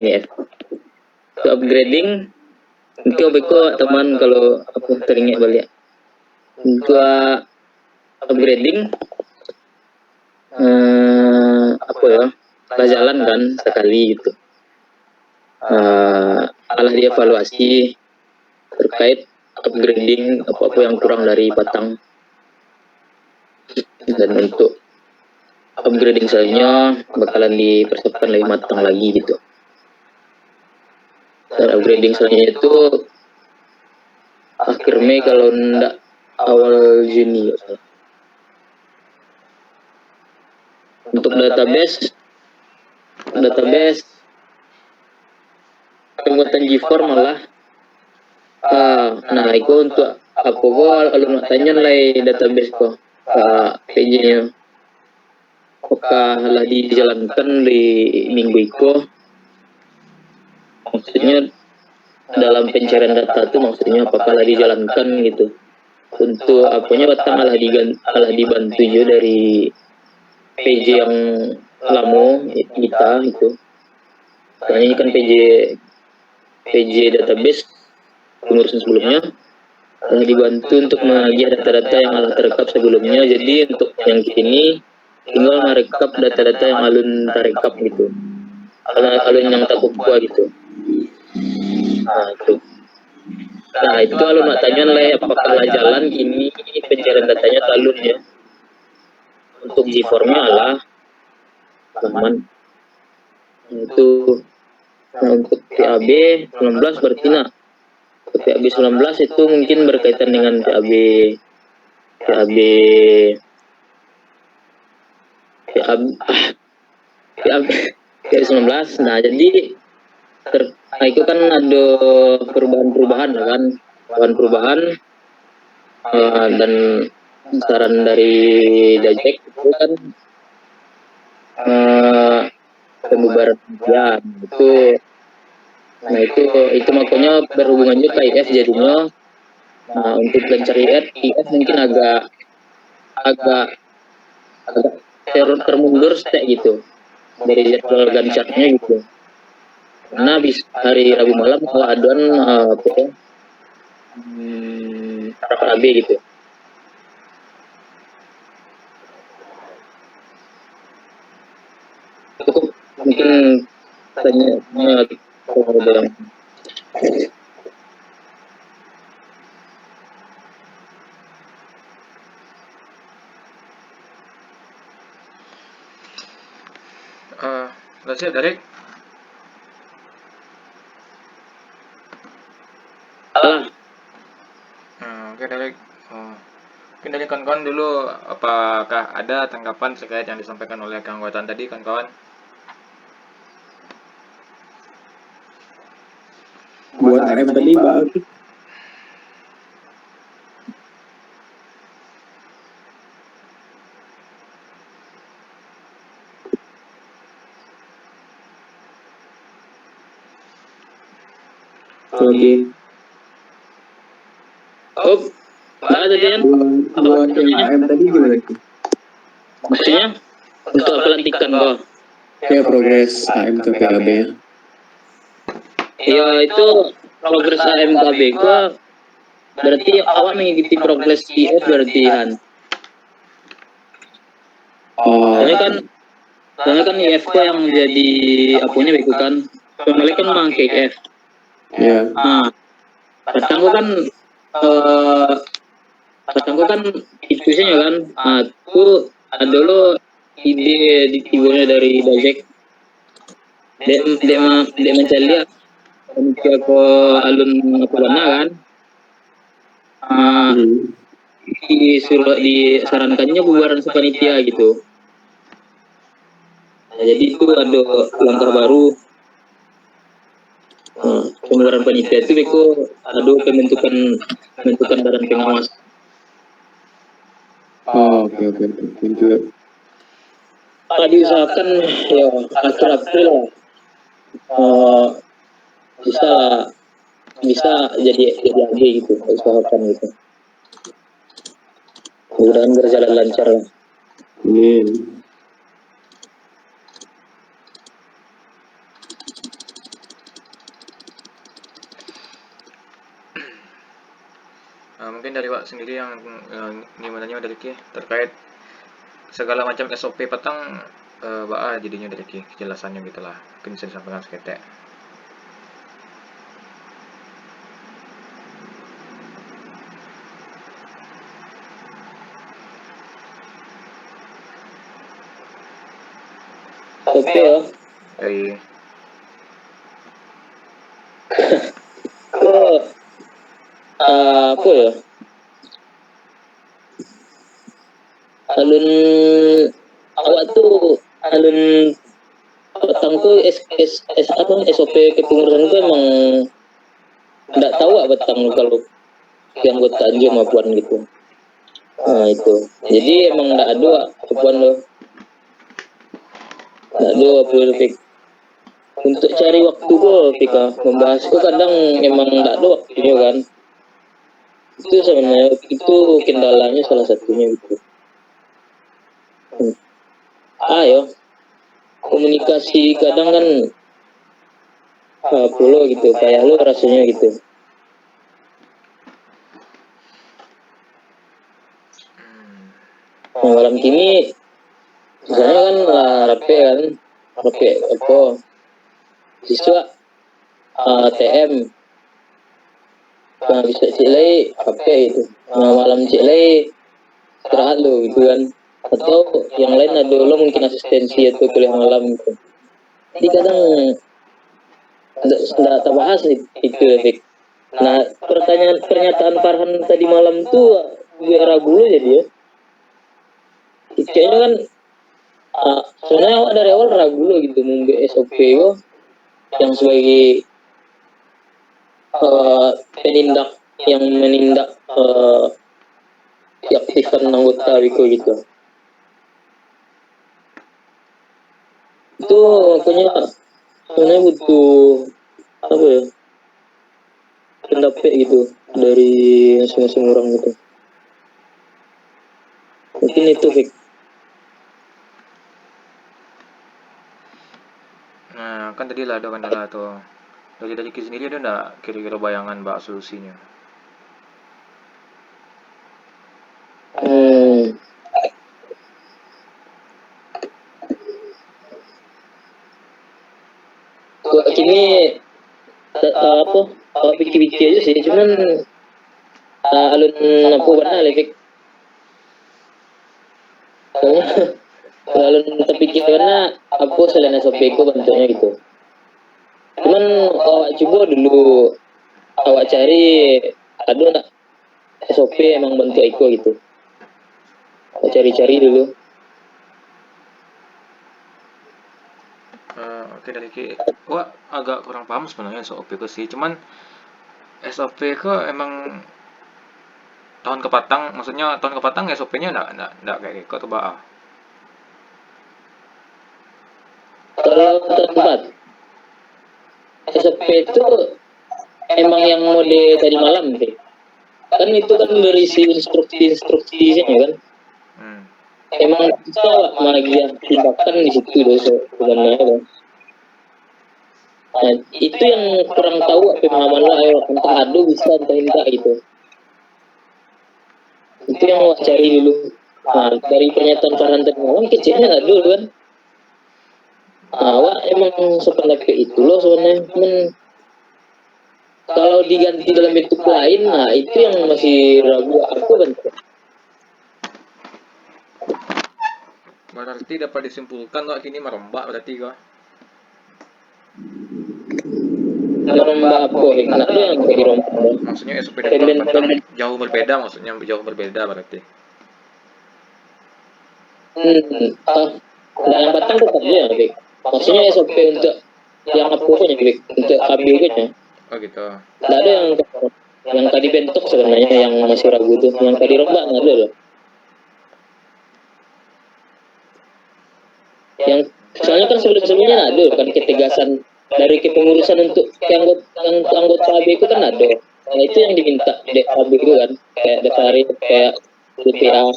ya. Untuk upgrading itu beko teman kalau aku teringat balik. Untuk upgrading apa ya? Lah jalan kan sekali gitu. Malah dievaluasi terkait upgrading apa-apa yang kurang dari batang, dan untuk upgrading selanjutnya bakalan dipersiapkan lebih matang lagi gitu. Dan upgrading selanjutnya itu akhir Mei kalau enggak awal Juni. Untuk database pembuatan G4 malah nah itu untuk apa gua kalau nak tanya lah database ko PJ nya apakah lah dijalankan di minggu itu, maksudnya dalam pencarian data itu maksudnya apakah lah dijalankan gitu. Untuk apanya batang malah dibantu juga dari PJ yang lama kita itu. Soalnya ini kan PJ database pengurusan sebelumnya dibantu untuk menagih data-data yang telah terekap sebelumnya. Jadi untuk yang kini tinggal merekap data-data yang alun terekap gitu, alun yang tak kuat gitu. Nah itu kalau nak tanya lah apakah lah jalan kini pencarian datanya talun ya. Untuk G4-nya lah aman itu. Nah, untuk PAB 19 berarti nak PAB 19 itu mungkin berkaitan dengan PAB PAB PAB PAB 19. Nah jadi itu kan ada perubahan kan dan saran dari Dajek itu kan pembubaran ya itu. Nah itu makanya berhubungan juga IF jadinya. Nah untuk pencarian IF mungkin agak termundur step gitu dari jadwal gancatnya gitu. Karena hari Rabu malam kalau aduan rapat AB gitu. Cukup mungkin tanya kalau ada yang that's it, Derek. Oke, Derek. Mungkin dari kawan-kawan dulu, apakah ada tanggapan terkait yang disampaikan oleh kawan-kawan tadi, kawan-kawan? Buat RM tadi, Mbak. Oke. Oh, ada Dian. Buat yang AM tadi gimana? Maksudnya untuk pelantikan kok? Ya progres AM ke PKB ya. Ya itu progres AM KB kok. Berarti awak mengikuti progres IF berarti Han. Soalnya kan IF kok yang jadi apanya begitu kan. Soalnya kan mang KF. Ya. Nah, Patangku kan itu sih kan. Aku ada lo ide di tiburnya dari Dajek. Dia mencari panitia ko alun Purwana kan. Disarankannya bubaran sepanitia gitu. Nah, jadi itu ada langkah baru. Pembubaran panitia itu ada pembentukan badan pengawas. Oke. Diusahakan ya akhir April bisa jadi AG gitu, usahakan gitu. Mudah-mudahan berjalan lancar lah. Amin. Mungkin dari Wak sendiri yang gimana dari Ki terkait segala macam SOP petang jadinya dari Ki kejelasannya gitulah. Mungkin bisa disampaikan seketek. Oke ya. Dari Oh, apa ya? Alun awak tuh alun petang tuh apa SOP kepengurusan tuh emang nggak tahu apa petang kalau yang gue aja maupun gitu. Nah itu. Jadi emang nggak ada apaan lo. Nggak ada apa Fik. Untuk cari waktu gue Fika membahas kok kadang emang nggak ada waktunya kan. Itu sebenarnya itu kendalanya salah satunya gitu. Ayo komunikasi kadang kan perlu gitu kayak lu rasanya gitu. Nah, malam kini misalnya kan rapi kan rapi apa siswa TM nah bisa cilai apa itu nah malam cilai istirahat lo gitu kan atau yang lain ada lo mungkin asistensi atau kuliah malam gitu. Jadi kadang nggak terbahas itu Fik. Nah pernyataan Farhan tadi malam tuh gue ragu lo jadi ya kayaknya kan sebenarnya awak dari awal ragu lo gitu mau SOP gue yang sebagai penindak yang menindak diaktifkan anggota Wiko gitu. Itu makanya sebenarnya butuh apa ya pendapat gitu dari masing-masing orang gitu. Mungkin itu Fik. Nah, kan tadi lah ada kendala tuh. Dari Ki sendiri ada nggak kira-kira bayangan Mbak solusinya? Kok ini apa pikir-pikir aja sih cuman alun apa benar Fik. Alun terpikir karena apa selain SOP ku bentuknya gitu. Cuman awak coba dulu awak cari ada nggak SOP emang bentuk Eko gitu. Awak cari-cari dulu. Oke dari Ki, wah agak kurang paham sebenarnya SOP ku sih. Cuman SOP ku emang tahun kepatang, maksudnya tahun kepatang SOP-nya nggak kayak Eko tuh Mbak. Kalau tempat SOP itu emang yang mode tadi malam sih. Kan itu kan berisi instruksi-instruksinya kan. Emang bisa malah dia tindakan di situ dosa sebenarnya kan. Nah, itu yang kurang tahu pemahaman lah ya, entah ada bisa entah tidak gitu. Itu yang awak cari dulu. Nah, dari pernyataan Farhan tadi malam kecilnya nggak dulu kan. Nah, awak emang sependapat itu loh sebenarnya. Kalau diganti dalam bentuk lain, nah itu yang masih ragu aku bentuk. Berarti dapat disimpulkan Wak kini merembak berarti kok. Merembak apa? Karena itu yang kayak rombak. Maksudnya SOP dan tahun petang jauh berbeda, maksudnya jauh berbeda berarti. Dalam batang tetap dia, Bik. Maksudnya SOP untuk yang apa-nya, Bik. Untuk ABG-nya. Oh gitu. Nggak ada yang tadi bentuk sebenarnya yang masih ragu tuh. Yang tadi rombak nggak ada loh. Yang soalnya kan sebelum-sebelumnya ada kan ketegasan dari kepengurusan untuk yang anggota AB itu kan ada. Nah itu yang diminta di AB itu kan kayak Dasari kayak DPA.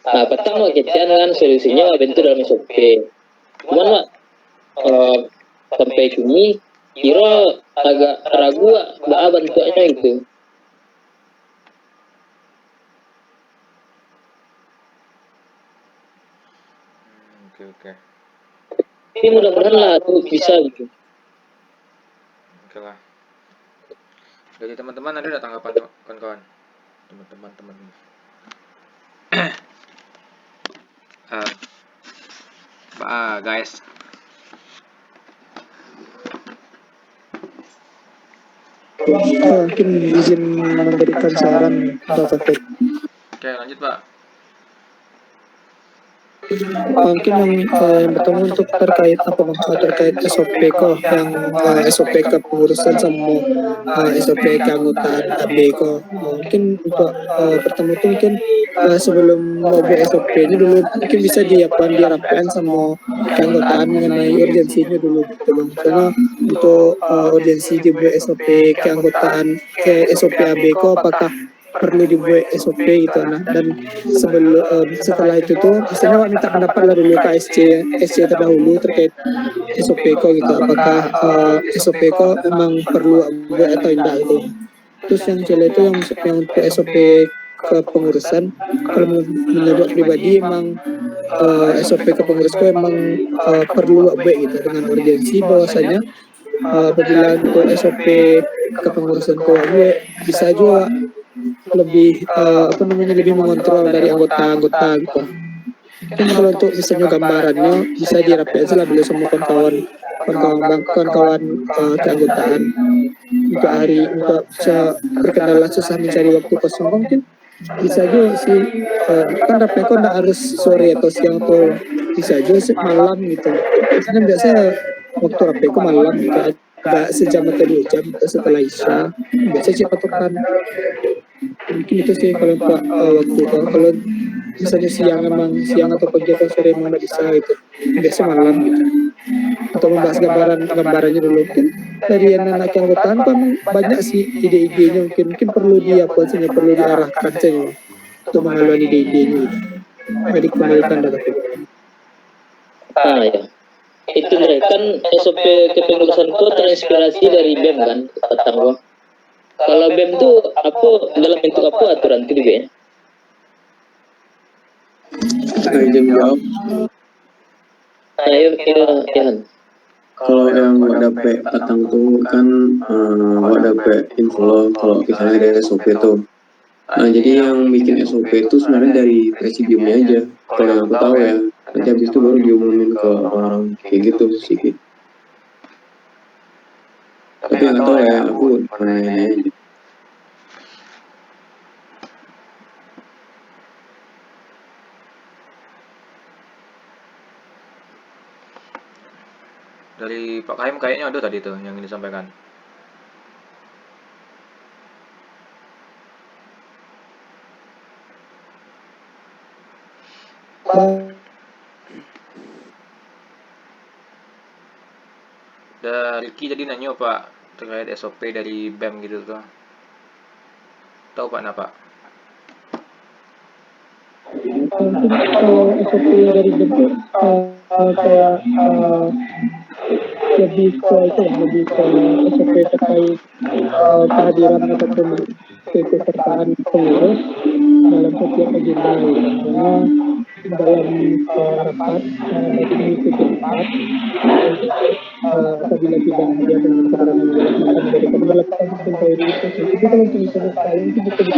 Nah petang mau kecian kan solusinya bentuk dalam SOP. Cuman Wak sampai kini kira agak ragu Wak bentuknya gitu. oke. Tapi mudah-mudahan lah tuh bisa gitu. Oke lah. Dari teman-teman ada tanggapan kawan-kawan? Teman-teman. Guys. Mungkin izin memberikan saran atau topik. Oke, lanjut Pak. Mungkin yang pertama untuk terkait terkait SOP kok yang SOP kepengurusan sama SOP keanggotaan AB kok. Mungkin untuk pertama itu mungkin sebelum membuat SOP ini dulu mungkin bisa dirapkan sama keanggotaan mengenai urgensinya dulu gitu bang. Karena untuk urgensi dibuat SOP keanggotaan ke SOP AB kok apakah perlu dibuat SOP gitu nah, dan setelah itu tuh misalnya minta pendapat lah dulu ke SC terdahulu terkait SOP kok gitu, apakah SOP kok memang perlu buat atau tidak gitu. Terus yang kedua itu yang untuk SOP kepengurusan, kalau menurut pribadi emang SOP kepengurusan kok emang perlu buat gitu dengan urgensi bahwasanya apabila untuk SOP kepengurusan kok bisa juga lebih lebih mengontrol dari anggota-anggota gitu. Mungkin kalau untuk misalnya gambarannya bisa dirapikan lah dulu sama kawan-kawan keanggotaan untuk bisa berkendala susah mencari waktu kosong mungkin bisa aja sih kan rapnya kok nggak harus sore atau siang atau bisa aja malam gitu. Misalnya biasanya waktu rapnya kok malam gitu, agak sejam atau 2 jam setelah isya biasa cepat patokan. Mungkin itu sih kalau Pak waktu kalau misalnya siang atau pagi atau sore emang nggak bisa gitu biasa malam gitu atau membahas gambarannya dulu mungkin dari anak keanggotaan kan banyak sih ide-idenya mungkin perlu perlu diarahkan saja untuk mengelola ide-idenya gitu. Jadi dikembalikan data Ya. Itu mereka kan SOP kepengurusan itu terinspirasi dari BEM kan, kata gua. Kalau BEM tuh apa dalam bentuk apa aturan itu ya? Izin jawab. Ayo Ihan. Kalau yang gua dapet patang tuh kan gua dapet info kalau misalnya ada SOP tuh. Nah jadi yang bikin SOP itu sebenarnya dari presidiumnya aja. Kalau yang aku tahu ya. Nanti habis itu baru diumumin ke orang-orang kayak gitu sih. Tapi nggak tahu ya, aku pernah nanya aja. Dari Pak Kaim kayaknya ada tadi tuh yang disampaikan. Ricky tadi nanya Pak terkait SOP dari BEM gitu tuh. Tahu Pak Napa? Kalau SOP dari bentuk kayak lebih ke SOP terkait kehadiran ataupun keikutsertaan pengurus dalam setiap agenda karena dalam rapat bagi mengikuti rapat apabila tidak ada dengan keterangan jelas maka memberikan melakukan sistem prioritas itu kalau misalnya sekali itu bisa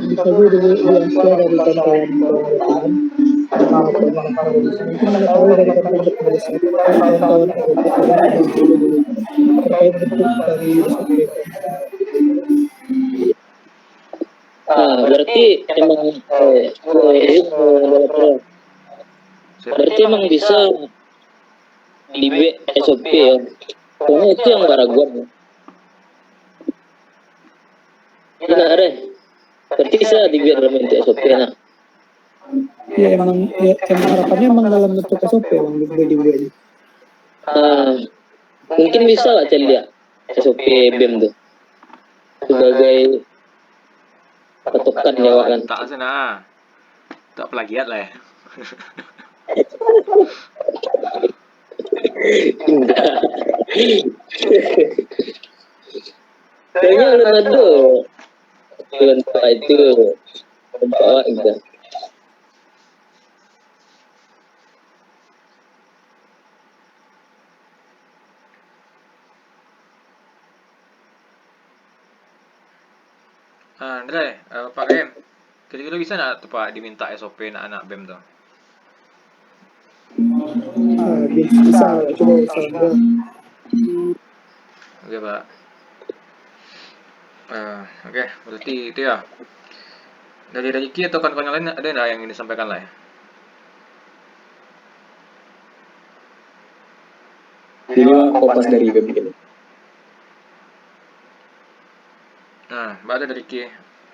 bisa juga dihasil dari kawan-kawan mungkin mengetahui dari kawan-kawan terkait bentuk dari SOP. Berarti emang berarti emang bisa di SOP ya. Karena itu yang baraguan. Tidak ada. Berarti bisa dibuat dalam bentuk SOP nah. Ya emang harapannya emang dalam bentuk SOP yang dibuat. Mungkin bisa lah Celia SOP BEM tuh sebagai patokan ya kan. Tak sana. Tak plagiat lah ya. Enggak. Kayaknya Leonardo itu tempat enggak. Andre, Pak Rem, kira-kira bisa nggak tuh Pak diminta SOP anak-anak BEM tuh? Bisa coba usaha. Oke Pak. Oke, berarti itu ya. Dari Riki atau kawan-kawan yang lain ada nggak yang ingin disampaikan lah ya? Jadi kopas dari web ini. Nah, Mbak ada dari Riki.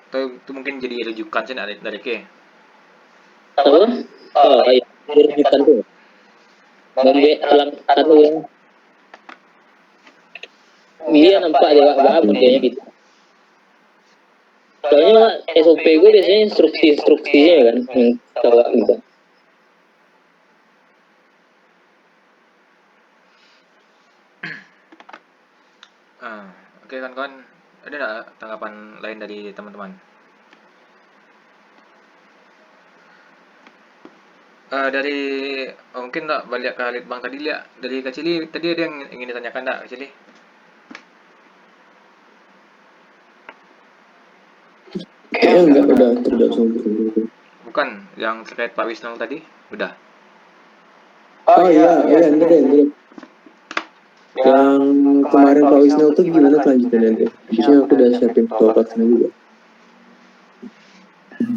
Atau itu mungkin jadi rujukan sih dari Riki. Apa? Oh iya, rujukan tuh. Bambe alang anu ya. Dia nampak dia wak modelnya gitu. Soalnya SOP gue biasanya instruksinya kan yang tahu gitu. Oke kawan-kawan, ada nggak tanggapan lain dari teman-teman? Dari mungkin tak balik ke Halid Bang tadi lihat dari Kak Cili tadi ada yang ingin ditanyakan tak Kak Cili? Kayaknya enggak udah terjawab semua. Bukan, yang terkait Pak Wisnu tadi? Udah. Oh iya, Andre. Yang kemarin Pak Wisnu tuh gimana kelanjutannya Andre? Biasanya aku udah siapin ketua pelaksana juga.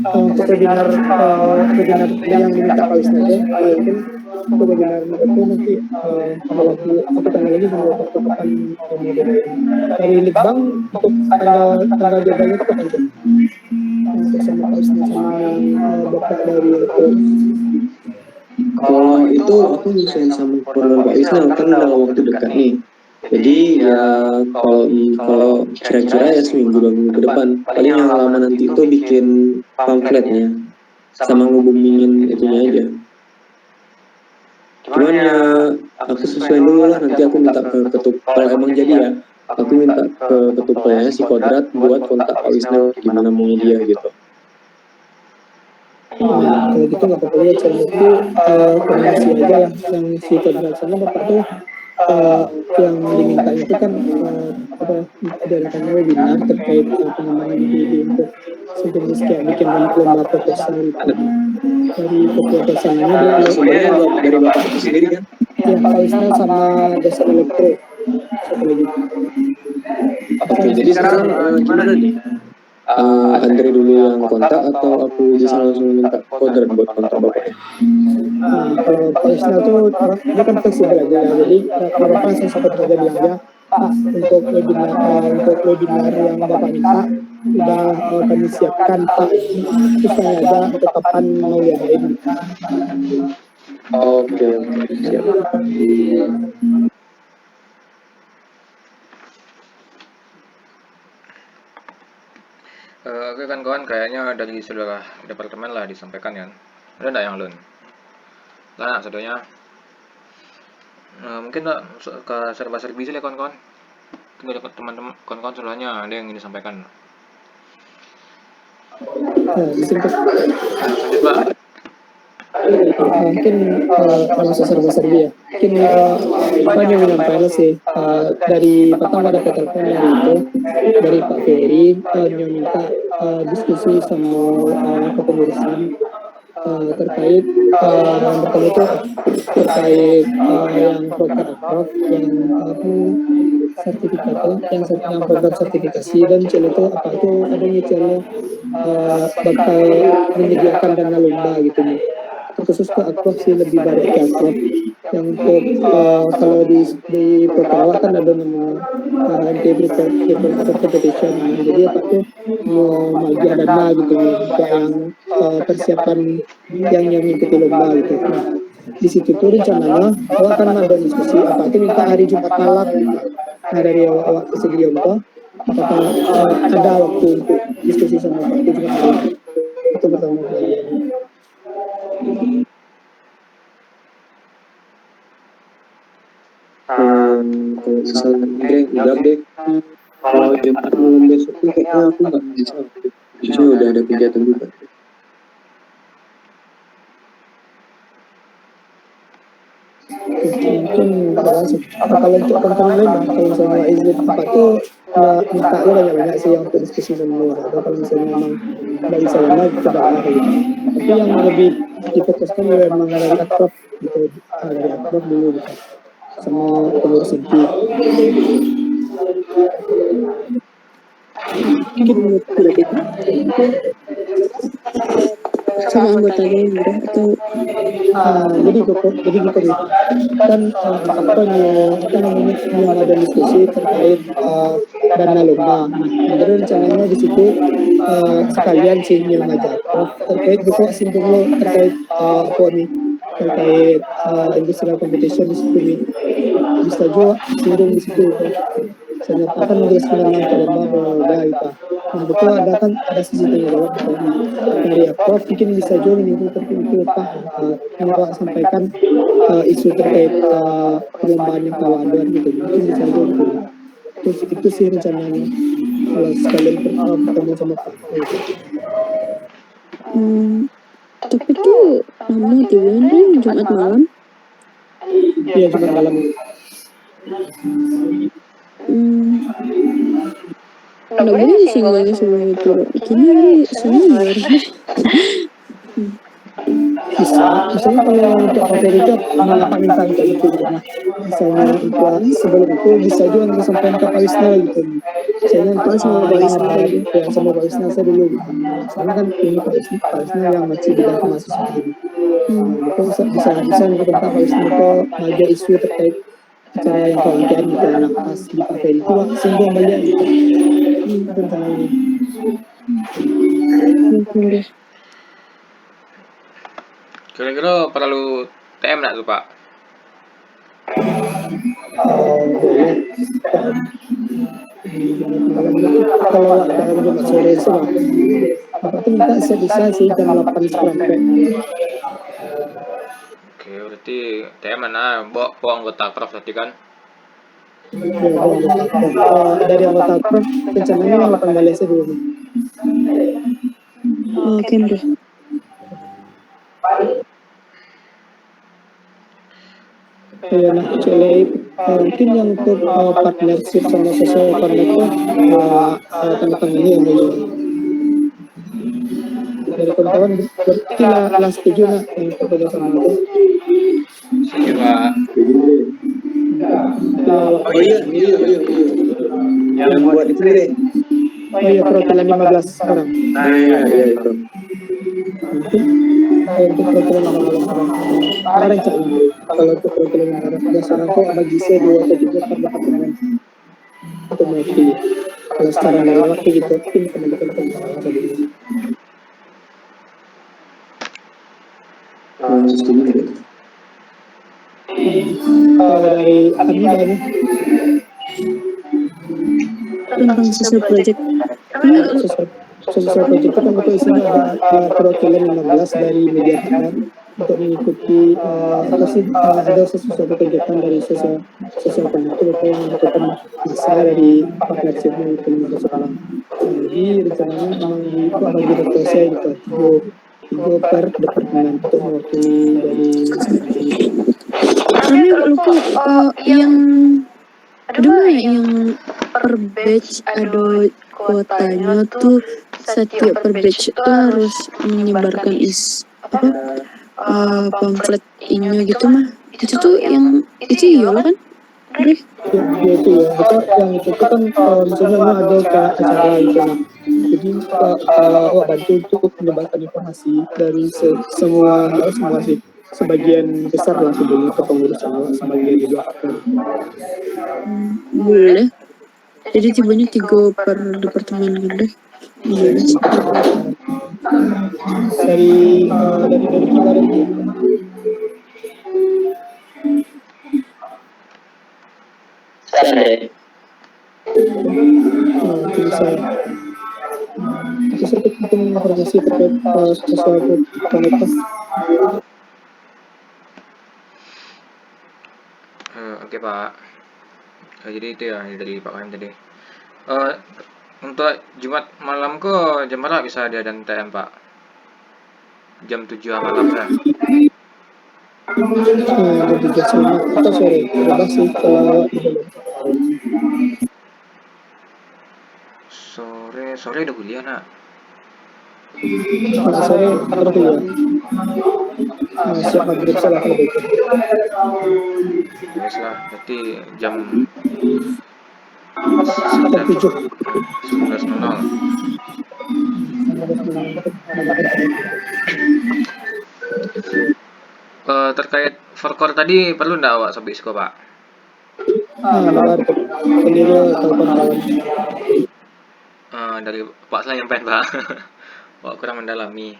Untuk webinar yang diminta Pak Wisnu aja, mungkin untuk webinar itu nanti kalau satu tanggal lagi sama waktu kapan dari Litbang untuk tanggal jadwalnya itu kapan tuh? Untuk sama Pak Wisnu sama bapak dari Kalau itu aku nyesuaiin sama program Pak Wisnu kan udah waktu dekat nih. Jadi ya kalau kira-kira ya seminggu 2 minggu ke depan. Paling yang lama nanti itu bikin pamfletnya sama ngubungin itunya aja. Cuman ya aku sesuaiin dulu lah, nanti aku minta ke ketua. Kalau emang jadi ya aku minta ke ketuanya si Kodrat buat kontak Pak Wisnu gimana maunya dia gitu. kalau gitu nggak apa-apa ya, channel itu koordinasi aja yang si Kodrat sama bapak tuh yang diminta itu kan adakan webinar terkait pengembangan ide-ide untuk sejenis kayak bikin lomba proposal itu dari ketua pelaksanaannya Nah, sebenarnya dari bapak itu sendiri kan. yang Pak Wisnu sama dasar elektro satu lagi. Oke, jadi sekarang gimana nih? Andre dulu yang kontak atau aku bisa langsung minta Kodrat buat kontak bapaknya? Kalau Pak Wisnu tuh dia kan fleksibel aja ya, jadi kalau bapak langsung sampai aja bilang aja Pak, untuk webinar yang bapak minta udah kami siapkan Pak, terus tanya aja untuk kapan mau diadain. Oke, siap. Oke kan kawan, kayaknya dari saudara departemen lah disampaikan ya. Ada nggak yang lain? Nah, saudaranya. Mungkin nggak ke serba-serbi sih ya kawan-kawan. Mungkin dari teman-teman kawan-kawan saudaranya ada yang ingin disampaikan. Singkat Lanjut Pak. mungkin kalau serba-serbi ya mungkin banyak yang menyampaikan sih dari petang ada telepon yang itu dari Pak Ferry yang minta diskusi sama kepengurusan terkait yang pertama itu terkait yang program yang aku sertifikatnya yang program sertifikasi dan cel itu apa itu adanya cel bakal menyediakan dana lomba gitu nih khusus ke aku sih lebih banyak ke aku yang untuk kalau di Pertawak kan ada nama NT Competition jadi apa tuh mau maju dana gitu untuk yang persiapan yang mengikuti lomba gitu. Nah, di situ tuh rencananya awak akan ada diskusi apa itu minta hari Jumat malam gitu. Nah dari awak kesediaan tuh apakah ada waktu untuk diskusi sama Pak Jumat malam itu pertama kali. Kalau misalnya Andre enggak deh. Kalau Jumat malam besok tuh kayaknya aku nggak bisa. Biasanya udah ada kegiatan juga. mungkin nggak masuk. Kalau untuk konten lain lah, kalau misalnya izin apa tuh nggak minta lo banyak-banyak sih yang untuk diskusi semua, atau kalau misalnya memang nggak bisa lama kita bahas gitu. Tapi yang lebih difokuskan ya memang dari adprop gitu, dari adprop dulu gitu, sama pengurus inti. Mungkin gitu. Sama anggota lain gitu atau Jadi gitu nih kan apa nih apa namanya yang ada diskusi terkait dana lomba. Jadi rencananya di situ sekalian sih yang ngajak terkait buku singgung lo terkait apa nih terkait industrial competition di situ nih bisa juga singgung di situ. Saya akan menjelaskan tentang lomba gitu. Nah itu ada sisi tanya jawab dari Prof mungkin bisa juga menyinggung tentang itu Pak yang Pak sampaikan isu terkait perlombaan yang kalau ada gitu mungkin bisa juga gitu. Terus itu sih rencananya kalau sekalian bertemu sama Pak. tapi tuh lama juga nih Jumat malam. Iya Jumat malam. Nggak boleh disinggung sama itu. Kini hari senior. Bisa misalnya kalau untuk materi itu mengapa minta untuk itu gitu nah misalnya untuk sebelum itu bisa juga kita sampaikan ke Pak Wisna gitu misalnya untuk sama Pak Wisna dulu. ya sama Pak Wisna saya dulu gitu soalnya kan ini Pak Wisna yang masih bidang mahasiswa gitu itu bisa kita Pak Wisna itu ngajar isu terkait acara yang kelanjutan gitu nah pas dipakai itu singgung banyak gitu tentang ini. Mungkin deh. Kira-kira perlu TM nggak tuh Pak? Boleh. Kalau ada Jumat sore sih lah. Apa tuh minta bisa sih jam 8 sampai. Oke, berarti TM mana? Bawa anggota prof tadi kan? Dari anggota Prof rencananya yang 8 Malaysia dulu. Oke deh. Nah, kecuali mungkin yang untuk partnership sama social connector teman-teman ini yang dulu dari kawan-kawan berarti lah setuju lah yang berbeda sama itu. Setuju Pak. Oh iya. Yang buat itu deh. Oh iya perwakilan 15 sekarang. Iya itu. Mungkin untuk perwakilan 15 sekarang. Kemarin cak kalau untuk perwakilan 15 sekarang kok bagi saya 2 atau 3 per departemen untuk mewakili. Kalau secara lewat gitu tim teman-teman tadi. Setuju gitu. Dari kami dari Tentang social project. Social project itu kan itu isinya ada perwakilan 15 dari media partner untuk mengikuti ada sesuatu kegiatan dari sosial connector itu yang melakukan masa dari partnershipnya itu sekarang. Jadi rencananya memang itu bagi dosen gitu tiga per departemen untuk mewakili dari Kami lupa yang ada nggak yang per batch ada kuotanya tuh setiap per batch itu harus menyebarkan pamflet ini gitu mah itu tuh yang itu iya kan? Deh. ya itu ya itu yang itu kan misalnya memang ada kayak acara gitu nah jadi bantu untuk menyebarkan informasi dari semua sih sebagian besar lah sebelum ke pengurus sebagian juga Boleh. Jadi tibanya 3 per departemen kan deh. Iya. dari kemarin Andre. bisa kita informasi terkait sesuatu komunitas. Oke Pak. Jadi itu ya dari Pak Karim tadi. Untuk Jumat malam ke jam berapa bisa diadakan TM Pak? Jam 7 malam ya? Jadi jam 5 atau sore bebas sih kalau Sore udah kuliah nak. sore berarti ya siap maghrib salah kalau begitu. Wes lah, berarti jam Jam 7 19.00. Terkait Forkor tadi perlu ndak awak sampai isko pak? Luar sendiri telepon kawan. Dari Pak saya nyampein pak. Pak kurang mendalami.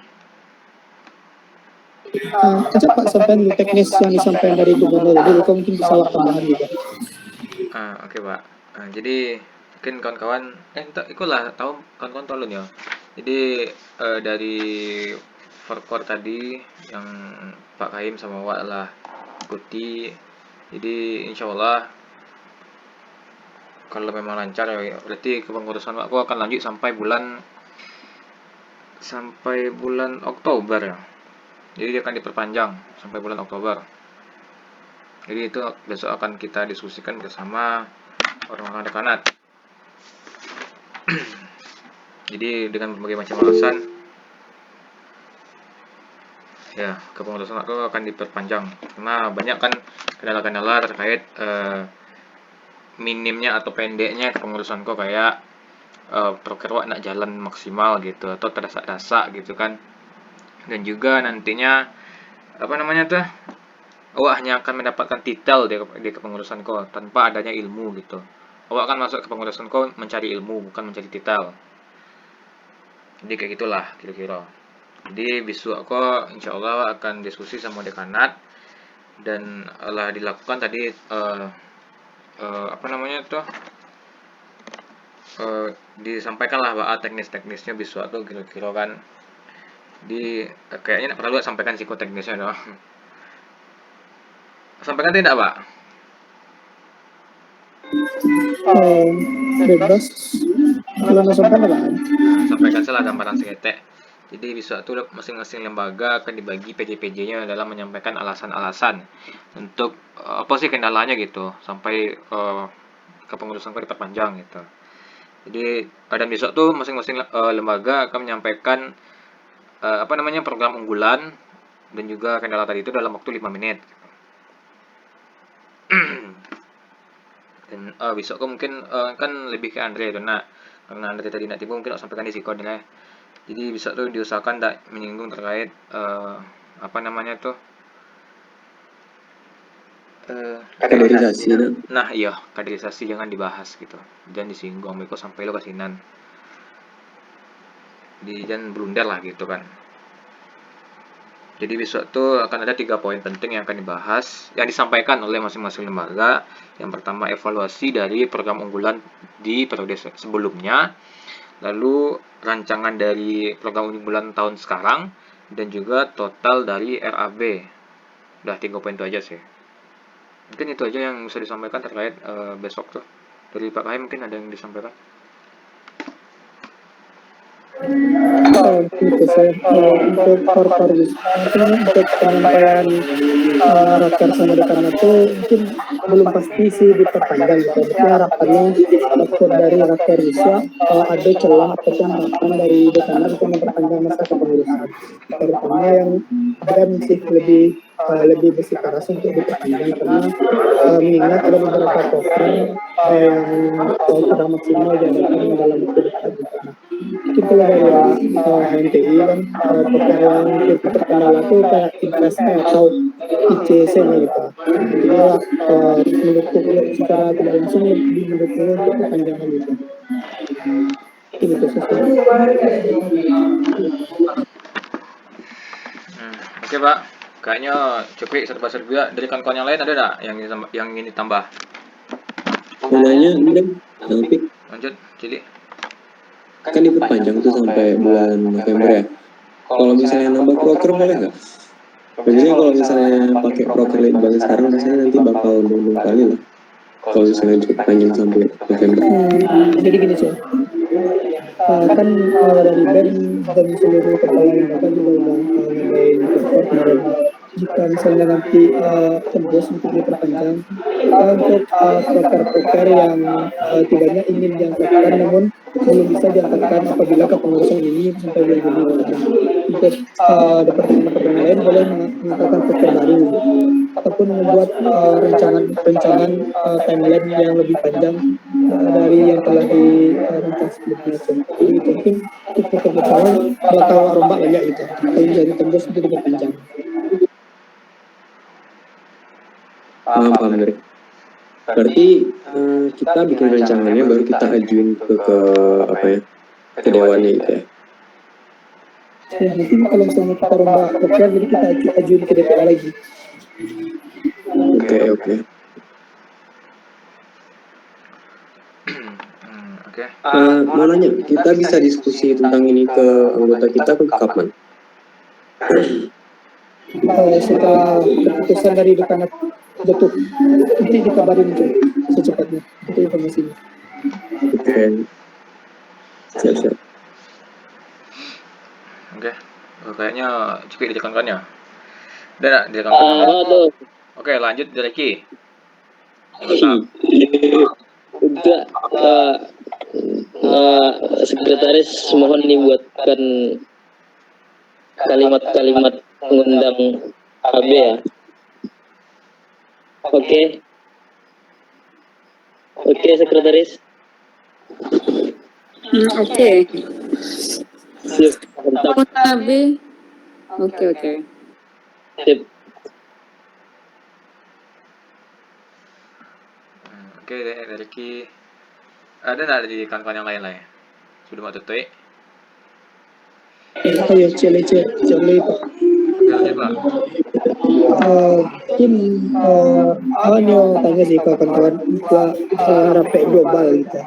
Aja Pak sampai di teknis yang disampaikan dari gubernur jadi kau mungkin bisa awak tambahan juga. Oke pak. Jadi mungkin kawan-kawan, entah ikulah tahu kawan-kawan tolong ya. Jadi dari Forkor tadi yang Pak Kaim sama Wak lah ikuti. Jadi insya Allah kalau memang lancar ya berarti kepengurusan aku akan lanjut sampai bulan Oktober ya. Jadi dia akan diperpanjang sampai bulan Oktober. Jadi itu besok akan kita diskusikan bersama orang-orang dekanat. Jadi dengan berbagai macam alasan ya kepengurusan aku akan diperpanjang karena banyak kan kendala-kendala terkait minimnya atau pendeknya kepengurusanku kayak proker nak jalan maksimal gitu atau terdesak-desak gitu kan, dan juga nantinya apa namanya tuh awak hanya akan mendapatkan titel di kepengurusanku tanpa adanya ilmu gitu. Awak akan masuk ke kepengurusanku mencari ilmu bukan mencari titel. Jadi kayak gitulah kira-kira. Jadi besok aku insya Allah akan diskusi sama dekanat dan lah dilakukan tadi apa namanya tuh disampaikanlah bahwa teknis-teknisnya besok tuh kira-kira kan. Di kayaknya perlu sampaikan psikoteknisnya dong. Sampaikan tidak pak? Bebas kalau nggak sampai apa? Sampaikan salah gambaran seketek. Jadi besok itu masing-masing lembaga akan dibagi PJ-PJ-nya dalam menyampaikan alasan-alasan untuk apa sih kendalanya gitu sampai kepengurusan diperpanjang gitu. Jadi dan besok tuh masing-masing lembaga akan menyampaikan apa namanya program unggulan dan juga kendala tadi itu dalam waktu 5 menit. Dan besok kok mungkin kan lebih ke Andre itu nak, karena Andre tadi nak tiba mungkin sampaikan di sikon ya. Jadi bisa tuh diusahakan tidak menyinggung terkait apa namanya tuh Kaderisasi nah iya kaderisasi jangan dibahas gitu, jangan disinggung mereka sampai lo kasinan jangan blunder lah gitu kan. Jadi besok tuh akan ada 3 poin penting yang akan dibahas yang disampaikan oleh masing-masing lembaga. Yang pertama evaluasi dari program unggulan di periode sebelumnya, lalu rancangan dari program unggulan tahun sekarang, dan juga total dari RAB. Udah 3 poin itu aja sih. Mungkin itu aja yang bisa disampaikan terkait besok tuh. Dari Pak Kahim mungkin ada yang disampaikan. Gitu sih untuk korpor mungkin untuk penyampaian raker sama dekan itu mungkin belum pasti sih diperpanjang gitu. Tapi harapannya dokter dari raker bisa ada celah ataupun harapan dari dekan untuk memperpanjang masa kepengurusan. Terutama yang dan sih lebih bersikeras untuk diperpanjang karena mengingat ada beberapa program yang sudah maksimal jalankan dalam waktu dekat gitu. Mungkin kalau dari HMTI kan program yang terkendala itu kayak investment atau ICC gitu. Jadi mendukung secara tidak langsung mendukung untuk perpanjangan gitu. Ini khususnya. Oke Pak, kayaknya cukup serba-serbi. Dari kawan-kawan yang lain ada nggak yang ingin ditambah? Nanya udah tapi Lanjut, Cili. kan diperpanjang tuh sampai bulan November ya. Kalau misalnya nambah proker boleh nggak? Biasanya kalau misalnya pakai proker lead sekarang biasanya nanti bakal nunggu kali lah. Kalau misalnya diperpanjang sampai November. Jadi gini sih. Kan dari BEM dan seluruh kepala lembaga juga udah ngadain jika misalnya nanti tembus untuk diperpanjang, untuk poker-poker yang tidaknya ingin diangkatkan namun belum bisa diangkatkan apabila kepengurusan ini sampai bulan Juni gitu. Untuk departemen-departemen lain boleh mengangkatkan poker baru ataupun membuat rancangan timeline yang lebih panjang dari yang telah dirancang sebelumnya. Jadi itu mungkin untuk poker bersama bakal rombak banyak gitu. Kalau misalnya tembus itu diperpanjang. Paham dari. Berarti kita bikin rancangannya baru kita ajuin ke apa ya, ke dewannya gitu ya. Ya, nanti kalau misalnya kita rombak poker jadi kita ajuin ke DPR lagi. Oke. Oke. Mau nanya, kita bisa diskusi tentang ini ke anggota kita ke kapan? Setelah keputusan dari dekanat jatuh, nanti dikabarin itu secepatnya itu informasinya. Oke. Siap. Oke. Kayaknya cukup ditekankan ya. Udah nak ditekankan. Aduh, Oke, lanjut dari Ki. enggak. Sekretaris mohon dibuatkan kalimat-kalimat mengundang AB ya. Oke, sekretaris. Oke. Siap, mantap. Kota B. Oke. Sip. Oke, dari Ki. Ada nggak di kawan-kawan yang lain? Sebelum aku tutup. Ayo cele Pak. Oke, Pak. Mungkin hanya tanya sih ke kawan-kawan rapek global gitu.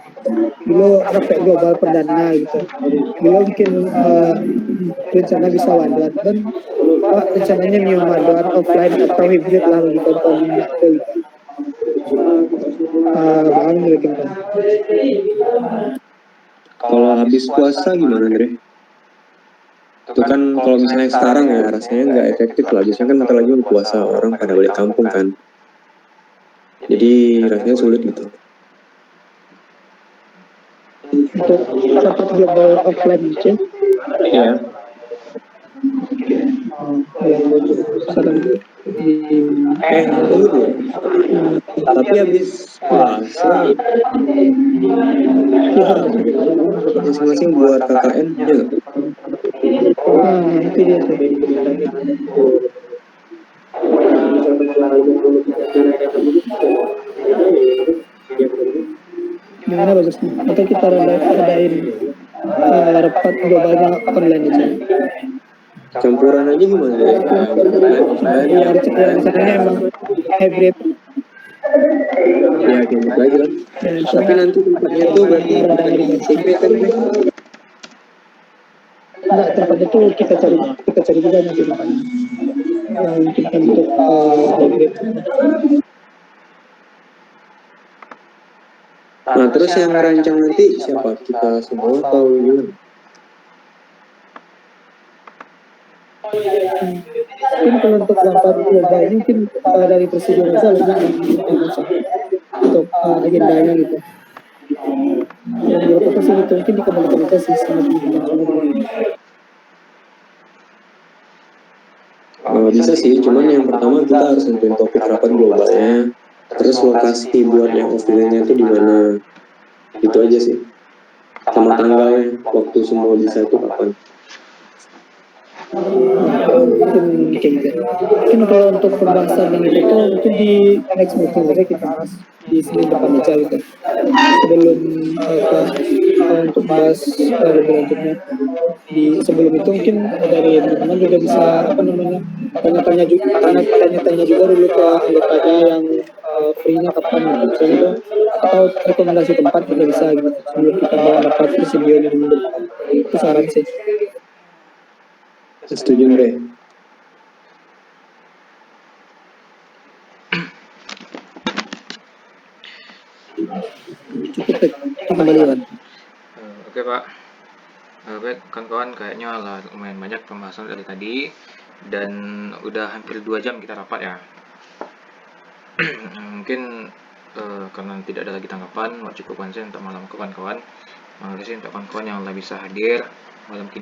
Dulu rapek global perdana gitu. Dulu bikin rencana bisa waduan dan rencananya new waduan offline atau hybrid lah gitu tahun gitu. Bang gitu. Kalau habis puasa gimana, Dre? Itu kan kalau misalnya sekarang ya rasanya nggak efektif lah. Biasanya kan bentar lagi udah puasa, orang pada balik kampung kan. Jadi rasanya sulit gitu. Untuk rapat global offline gitu. Iya. Tunggu dulu. Tapi habis puasa masing-masing buat KKN ya nggak? Itu dia tuh. Gimana bagus nih? Atau kita adain rapat globalnya online aja. Campuran aja gimana ya? Iya, rencananya emang hybrid. Ya gitu lagi lah. Tapi nanti tempatnya tuh berarti bukan di ICP kan? Nah, tempatnya tuh kita cari juga nanti tempatnya. Mungkin untuk hybrid. Nah terus yang ngerancang nanti siapa? Kita semua atau gimana? Mungkin kalau untuk rapat global ini mungkin dari presiden aja lebih untuk agendanya gitu. Yang dilakukan sih itu mungkin dikembalikan aja sih sama Bisa sih, cuman yang pertama kita harus nentuin topik rapat globalnya, terus lokasi buat yang offline-nya itu di mana. Itu aja sih. Sama tanggalnya, waktu semua bisa itu kapan. Mungkin kalau untuk pembahasan yang itu tuh mungkin di next meeting aja kita bahas di Senin depan aja gitu sebelum untuk bahas lebih lanjutnya sebelum itu mungkin dari teman-teman juga bisa tanya-tanya juga dulu ke anggotanya yang free-nya kapan gitu misalnya atau rekomendasi tempat juga bisa gitu sebelum kita bawa rapat ke studio di minggu depan itu saran sih. Setuju, Bre. Cukup kembalian. Oke Pak. Baik kawan-kawan, kayaknya lah lumayan banyak pembahasan dari tadi. Dan udah hampir 2 jam kita rapat ya. Mungkin karena tidak ada lagi tanggapan, cukupkan saja untuk malam kawan-kawan. Terima kasih untuk kawan-kawan yang telah bisa hadir malam ini.